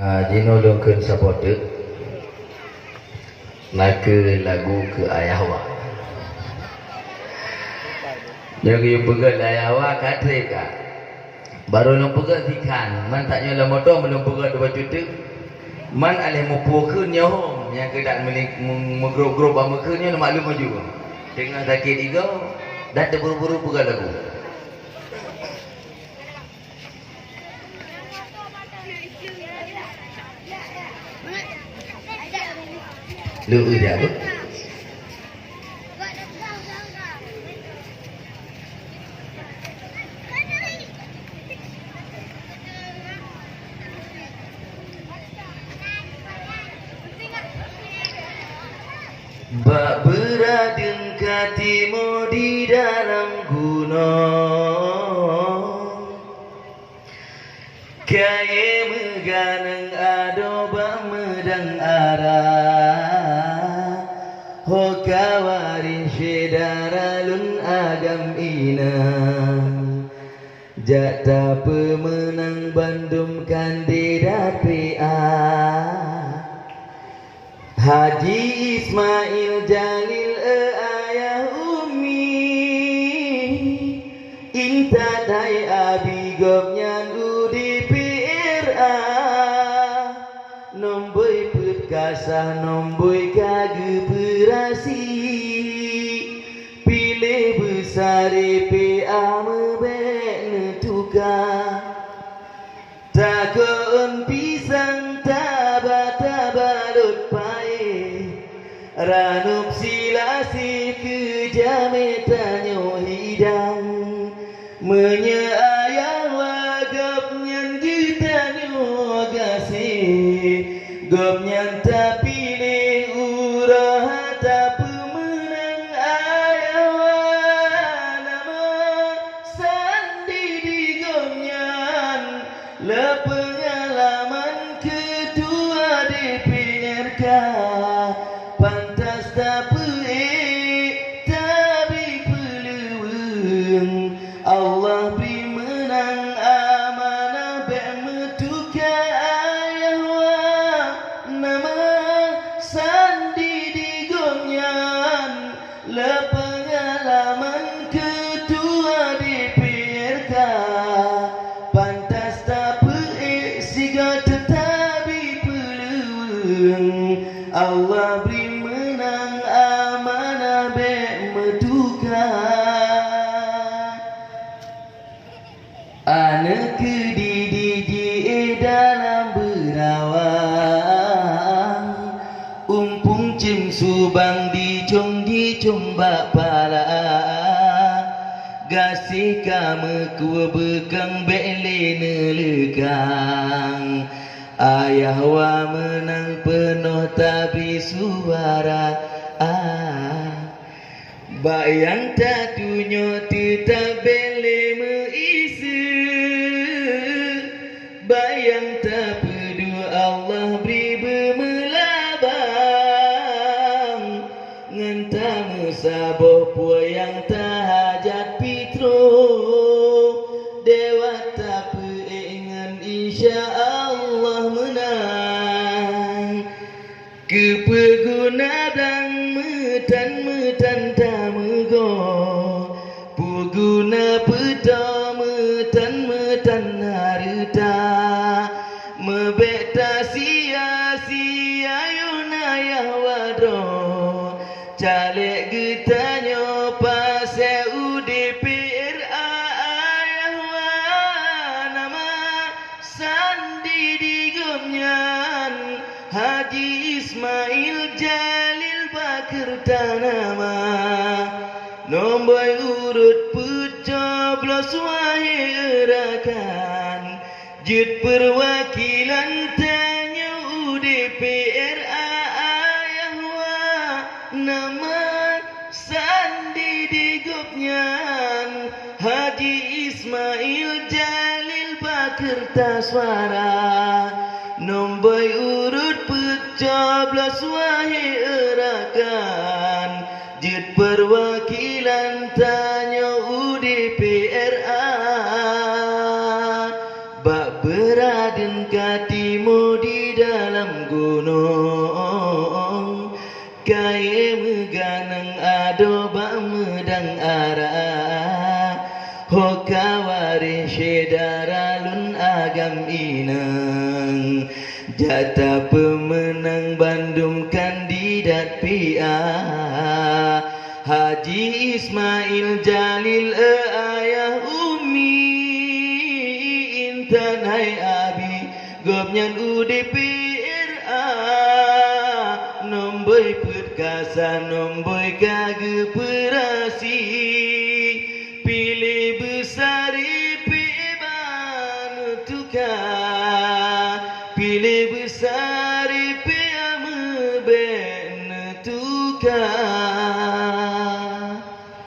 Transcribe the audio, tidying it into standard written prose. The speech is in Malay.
Dinolongkan sabote maka lagu ke ayah awak. Jadi pegat ayah awak kata ka. Baru long pegat ikan, man tak nyola motor belum pegat dua juta. Man alih mupukun nyoh yang kedak menggrup-grup amakunnya maklum maju. Dengan sakit ego dan terburu-buru pegat lagu. Lu dia tu. Bak beradun katimu di dalam gunung, kaya meganeng ado bak medang arah, ho kawarin syedaralun agam ina, jata pemenang Bandung kandidat PA. Haji Ismail Jalil ayah umi, inta dai abi gobnyan udi PRA, nomboi put kasah nomboi kage perasi, pilih besar PA mebek netuka, takon pisang tabat-tabat ranup silasi kejametanyo hidang menyeayang wagapnyan gitanyo gasih gopnyan tak pilih urah tak pemenang ayawa nama sandi di gopnyan le pengalaman ketua DPRK pantas tak pelik tapi peluang Allah beri menang amanah bek metuka ayah nama sandi di gomyan le pengalaman ketua DPRK pantas tak pelik siga tetapi peluang Allah beri menang amanah bek meduka. Anak kedidi dalam berawang, umpung cim subang dicong bak pala, gasih kamu ku bekang bek lene lekang. Ayah wa menang penuh tapi suara bayang tak dunyo tetap bele meisi, bayang tak pedu Allah beri bermelabang, ngentamu saboh puayang tak hajat pitro, dewa tak peingan insya Allah menang. Kepeguna dan metan tamego, puguna peta metan harta, mebeta sia-sia yunayah wado, caleg getanyo pase UDPRA ayah wa nama sandi di gomnyan Haji Ismail Jalil bakir tanama, nombor urut pecoblos wahai rakan, jut perwakilan tanya UDPRA ayah wa nama sandi di gopnyan Haji Ismail Jalil bakir taswara, nombor urut pecoblos wahai rakan, jut perwakilan tanya UDPRA bak beradun katimu di agam inang jatah pemenang Bandung kandidat PA Haji Ismail Jalil ayah Umi Intan hai abi gobnyan UDP RA nomboi perkasa nomboi kage perasi